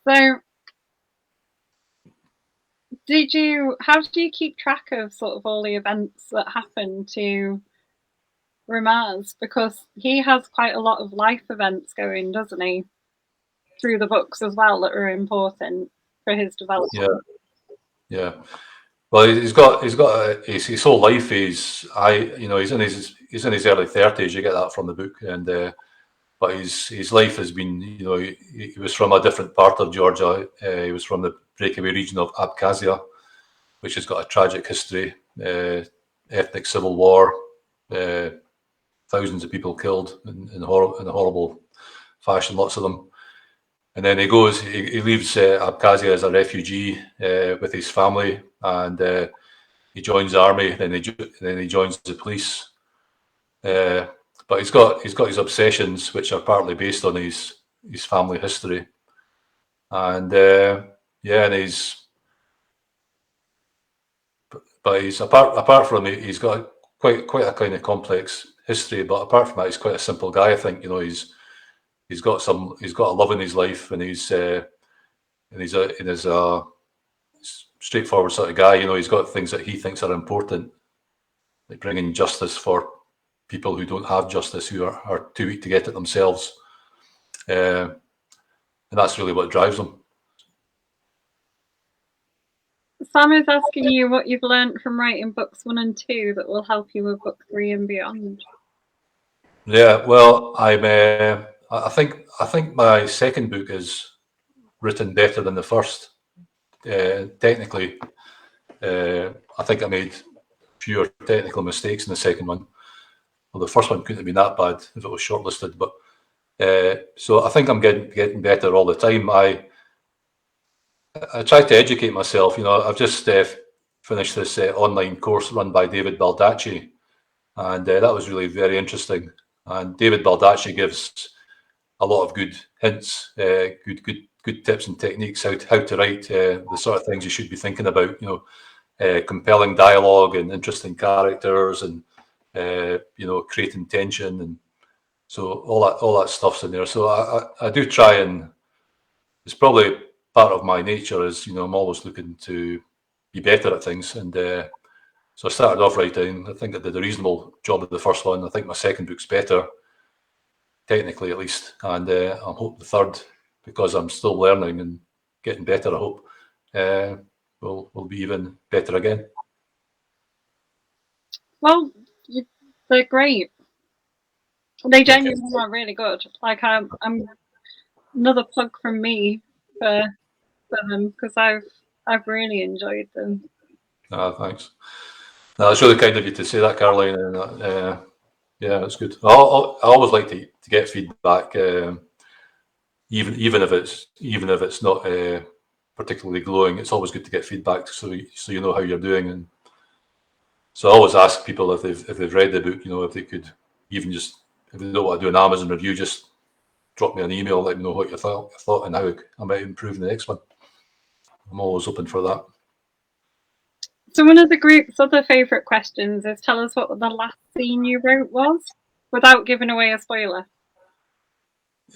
So, how did you keep track of sort of all the events that happen to Ramaz? Because he has quite a lot of life events going, doesn't he? Through the books as well that are important for his development. Yeah. Well, he's got his whole life. He's in his early 30s. You get that from the book, and but his life has been, he was from a different part of Georgia. He was from the breakaway region of Abkhazia, which has got a tragic history, ethnic civil war, thousands of people killed in a horrible fashion, lots of them. And then he leaves Abkhazia as a refugee with his family, and he joins the army. Then he joins the police. But he's got his obsessions, which are partly based on his family history, and and he's apart from it, he's got quite a kind of complex history, but apart from that, he's quite a simple guy. I think, you know, he's got a love in his life, and he's a straightforward sort of guy. You know, he's got things that he thinks are important, like bringing justice for people who don't have justice, who are too weak to get it themselves, and that's really what drives him. Sam is asking you what you've learned from writing books 1 and 2 that will help you with book 3 and beyond. Yeah, well, I think my second book is written better than the first. Technically, I think I made fewer technical mistakes in the second one. Well, the first one couldn't have been that bad if it was shortlisted, but so I think I'm getting better all the time. I try to educate myself. You know, I've just finished this online course run by David Baldacci, and that was really very interesting. And David Baldacci gives a lot of good hints, good tips and techniques how to write the sort of things you should be thinking about. You know, compelling dialogue and interesting characters, and you know, creating tension, and so all that stuff's in there. So I do try, and it's probably part of my nature is, you know, I'm always looking to be better at things, and so I started off writing. I think I did a reasonable job of the first one. I think my second book's better, technically at least, and I hope the third, because I'm still learning and getting better, I hope will be even better again. Well, they're great. They genuinely are really good. Like I'm another plug from me for them, because I've really enjoyed them. Thanks. No, it's really kind of you to say that, Caroline. And yeah, that's good. I always like to get feedback, even if it's not particularly glowing. It's always good to get feedback, so you know how you're doing. And so I always ask people if they've read the book, you know, if they could even just, if they don't want to do an Amazon review, just drop me an email, let me know what you thought and how I might improve in the next one. I'm always open for that. So one of the group's other favourite questions is, tell us what the last scene you wrote was, without giving away a spoiler.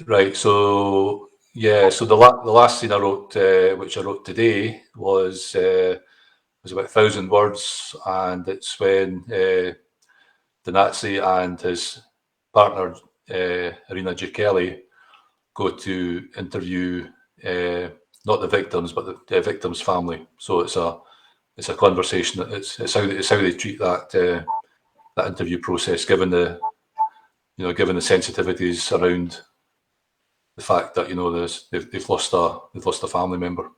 Right. So yeah. So the last scene I wrote, which I wrote today, was about 1,000 words, and it's when the Nazi and his partner Irina Jekeli go to interview not the victims, but the victims' family. So it's a conversation. It's how they treat that interview process, given the sensitivities around the fact that, you know, they've lost a family member.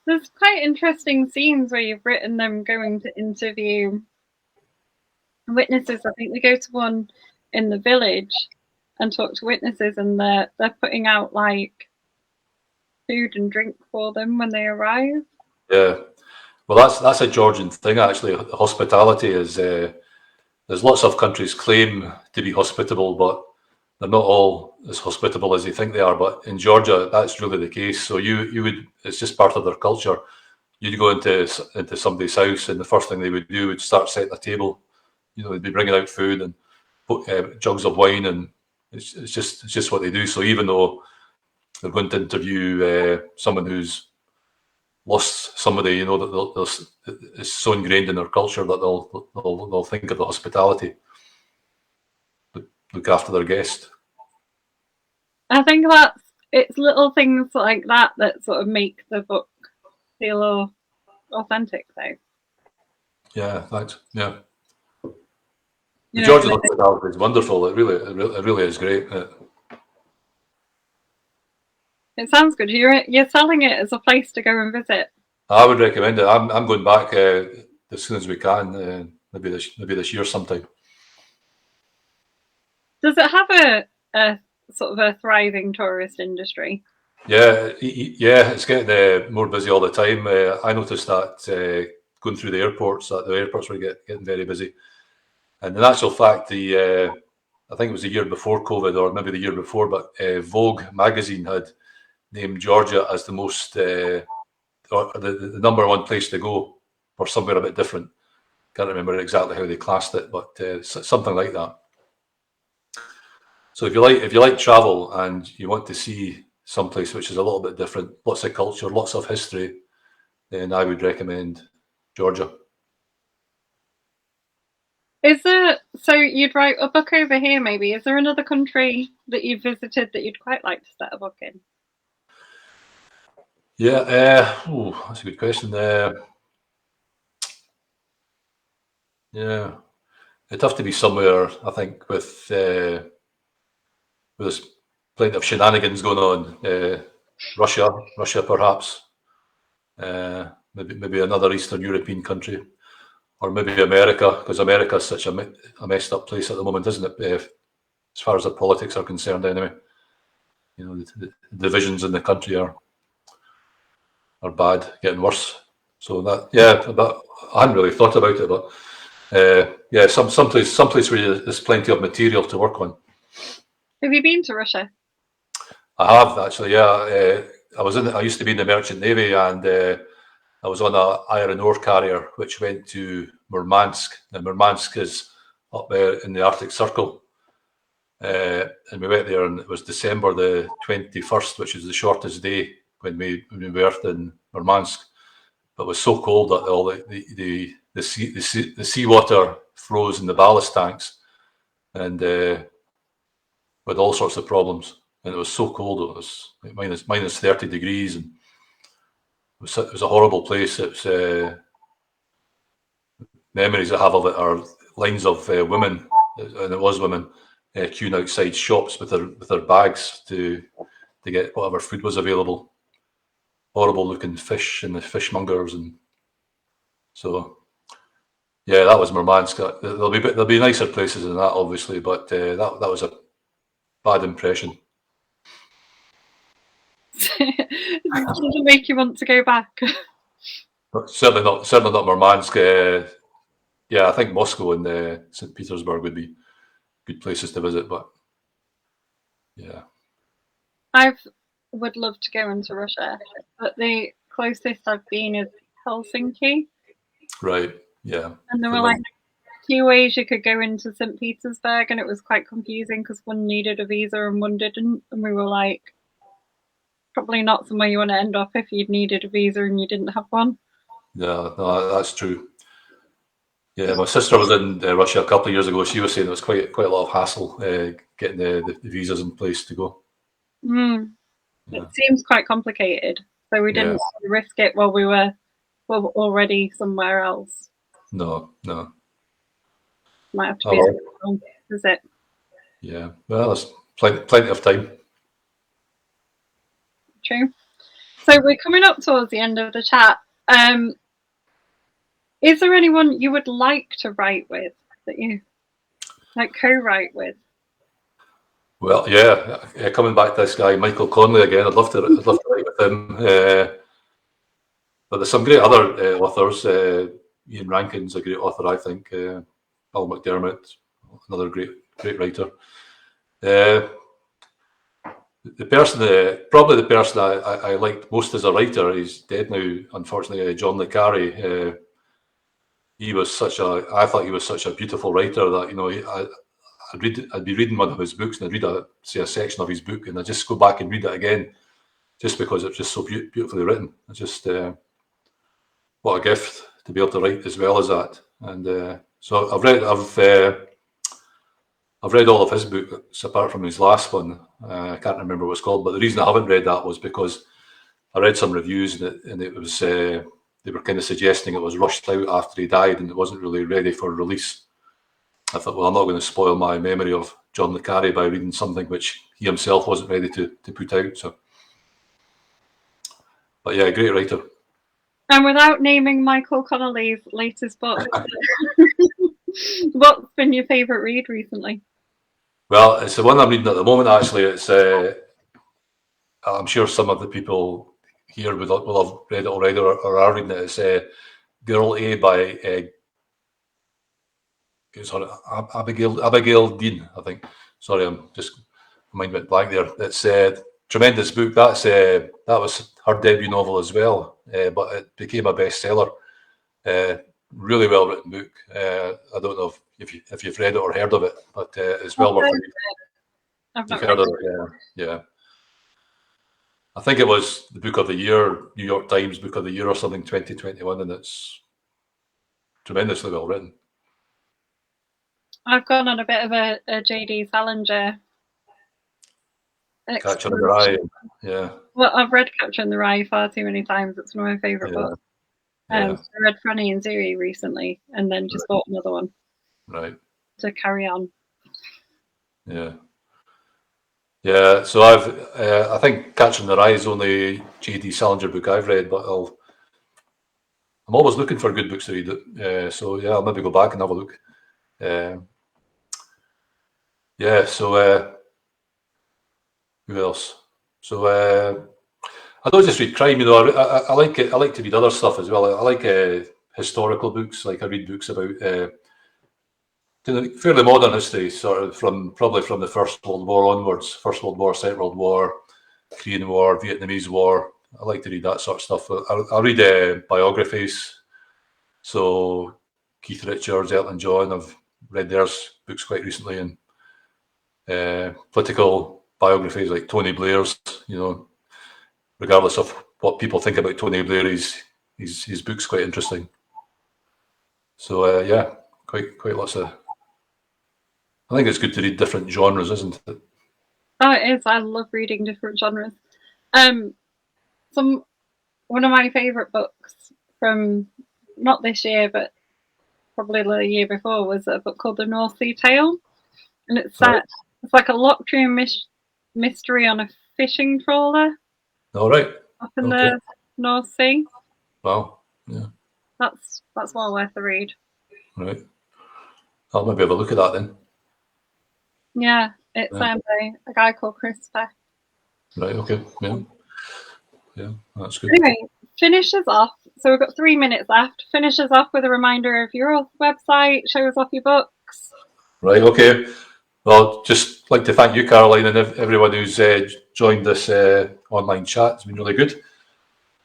There's quite interesting scenes where you've written them going to interview witnesses. I think they go to one in the village and talk to witnesses, and they're putting out like food and drink for them when they arrive. Yeah, well, that's a Georgian thing, actually. Hospitality is there's lots of countries claim to be hospitable, but they're not all as hospitable as they think they are. But in Georgia, that's really the case. So you would, it's just part of their culture. You'd go into somebody's house, and the first thing they would do would start setting a table. You know, they'd be bringing out food and jugs of wine, and it's just what they do. So even though they're going to interview someone who's lost somebody, you know, that it's so ingrained in their culture that they'll think of the hospitality, look after their guest. I think it's little things like that sort of make the book feel authentic, though. Yeah, thanks. Yeah, the Georgian hospitality is wonderful. It really is great. It sounds good. You're selling it as a place to go and visit. I would recommend it. I'm going back as soon as we can. Maybe this year sometime. Does it have a sort of a thriving tourist industry? Yeah, it's getting more busy all the time. I noticed that going through the airports, that the airports were getting very busy. And in actual fact, I think it was the year before COVID, or maybe the year before, but Vogue magazine had named Georgia as the most, or the number one place to go for somewhere a bit different. Can't remember exactly how they classed it, but something like that. So if you like travel and you want to see someplace which is a little bit different, lots of culture, lots of history, then I would recommend Georgia. Is there, so you'd write a book over here maybe, is there another country that you've visited that you'd quite like to set a book in? Yeah, that's a good question. Yeah, it'd have to be somewhere, I think, with there's plenty of shenanigans going on. Russia perhaps. Maybe another Eastern European country, or maybe America, because America is such a messed up place at the moment, isn't it? As far as the politics are concerned, anyway. You know, the divisions in the country are bad, getting worse. So that, yeah, but I hadn't really thought about it, but yeah, someplace where there's plenty of material to work on. Have you been to Russia? I have actually, yeah. I used to be in the Merchant Navy, and I was on an iron ore carrier which went to Murmansk. And Murmansk is up there in the Arctic Circle. And we went there, and it was December the 21st, which is the shortest day when we berthed in Murmansk. But it was so cold that all the seawater froze in the ballast tanks, and with all sorts of problems. And it was so cold; it was like minus 30 degrees, and it was a horrible place. It's memories I have of it are lines of women, and it was women queuing outside shops with their bags to get whatever food was available. Horrible looking fish and the fishmongers, and so yeah, that was Murmansk. There'll be nicer places than that, obviously, but that was a bad impression. It doesn't make you want to go back. But certainly not Murmansk. Yeah, I think Moscow and St. Petersburg would be good places to visit, but yeah. I would love to go into Russia, but the closest I've been is Helsinki. Right, yeah. And there were like 2 ways you could go into St. Petersburg, and it was quite confusing because one needed a visa and one didn't. And we were like, probably not somewhere you want to end up if you'd needed a visa and you didn't have one. Yeah, no, that's true. Yeah, my sister was in Russia a couple of years ago. She was saying it was quite a lot of hassle getting the visas in place to go. Yeah. It seems quite complicated, so we didn't risk it while we were already somewhere else. No. Might have to be a long visit. Yeah, well, there's plenty of time. True. So we're coming up towards the end of the chat. Is there anyone you would like to write with, that you like co-write with? Well, yeah, coming back to this guy Michael Conley again, I'd love to write with him. But there's some great other authors. Ian Rankin's a great author, I think. Paul McDermott, another great writer. Probably the person I liked most as a writer, he's dead now, unfortunately, John le Carre. I thought he was such a beautiful writer that, you know, I'd be reading one of his books and I'd read a section of his book and I'd just go back and read it again, just because it's just so beautifully written. It's just what a gift to be able to write as well as that. And so I've read all of his books apart from his last one. I can't remember what it's called, but the reason I haven't read that was because I read some reviews and it was they were kind of suggesting it was rushed out after he died and it wasn't really ready for release. I thought, well, I'm not going to spoil my memory of John le Carre by reading something which he himself wasn't ready to put out. So, but yeah, great writer. And without naming Michael Connolly's latest book, what's been your favourite read recently? Well, it's the one I'm reading at the moment, actually. It's I'm sure some of the people here will have read it already or are reading it. It's Girl A by Abigail Dean, I think. Sorry, my mind went blank there. It's a tremendous book. That was her debut novel as well, but it became a bestseller. really well written book. I don't know if you've read it or heard of it, but it's well worth reading. I've not You've read heard it. of it, yeah. I think it was the book of the year, New York Times book of the year or something, 2021, and it's tremendously well written. I've gone on a bit of a J.D. Salinger. Catcher in the Rye, yeah. Well, I've read Catcher in the Rye far too many times. It's one of my favourite books. Yeah. I read Franny and Zooey recently, and then just bought another one. Right. To carry on. Yeah. Yeah. So I think Catcher in the Rye is the only J.D. Salinger book I've read, but I'm always looking for good books to read. So yeah, I'll maybe go back and have a look. Yeah. So who else? So I don't just read crime. You know, I like it. I like to read other stuff as well. I like historical books. Like I read books about fairly modern history, sort of probably from the First World War onwards. First World War, Second World War, Korean War, Vietnamese War. I like to read that sort of stuff. I read biographies. So Keith Richards, Elton John, I've read their books quite recently, and political biographies like Tony Blair's. You know, regardless of what people think about Tony Blair, his book's quite interesting. So yeah, quite lots of. I think it's good to read different genres, isn't it? Oh, it is. I love reading different genres. One of my favourite books from not this year, but probably the year before, was a book called The North Sea Tale, and it's set. Right. It's like a locked room mystery on a fishing trawler. All right. Up in the North Sea. Wow. Yeah. That's well worth the read. Right. I'll maybe have a look at that then. Yeah, it's by a guy called Christopher. Right. Okay. Yeah. Yeah, that's good. Anyway, finish us off. So we've got 3 minutes left. Finish us off with a reminder of your website. Show us off your books. Right. Okay. Well, just like to thank you, Caroline, and everyone who's joined this online chat. It's been really good.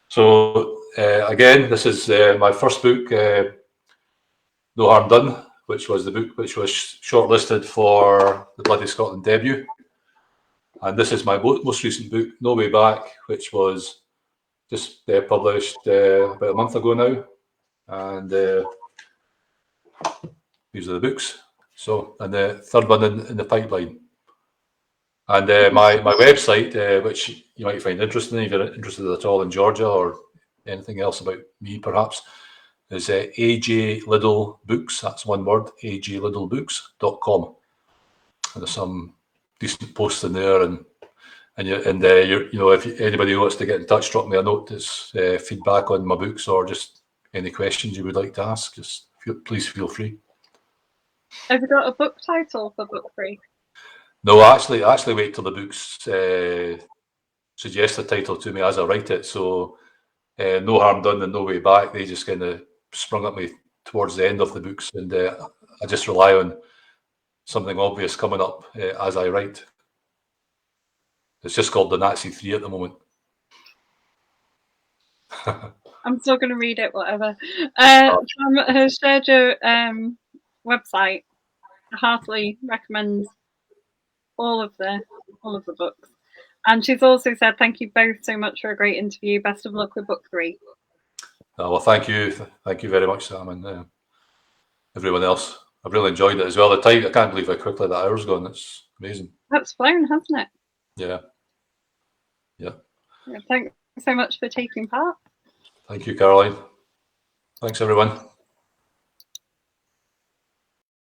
So again, this is my first book, No Harm Done, which was the book which was shortlisted for the Bloody Scotland debut. And this is my most recent book, No Way Back, which was just published about a month ago now. And these are the books. So, and the third one in the pipeline. And my website, which you might find interesting if you're interested at all in Georgia or anything else about me, perhaps, is AJ Liddle Books. That's one word, ajlidlebooks.com. And there's some decent posts in there, and you know, if anybody wants to get in touch, drop me a note. It's feedback on my books or just any questions you would like to ask. Just please feel free. Have you got a book title for book 3? No, I actually wait till the books suggest a title to me as I write it. So No Harm Done and No Way Back, they just kind of sprung at me towards the end of the books, and I just rely on something obvious coming up as I write. It's just called The Nazi 3 at the moment. I'm still going to read it, whatever. From her Sergio website, I heartily recommend all of the books. And she's also said, thank you both so much for a great interview. Best of luck with book 3. Well, thank you very much, Sam, and everyone else. I've really enjoyed it as well. The time, I can't believe how quickly that hour's gone. It's amazing. That's flown, hasn't it? Yeah. Thanks so much for taking part. Thank you, Caroline. Thanks, everyone.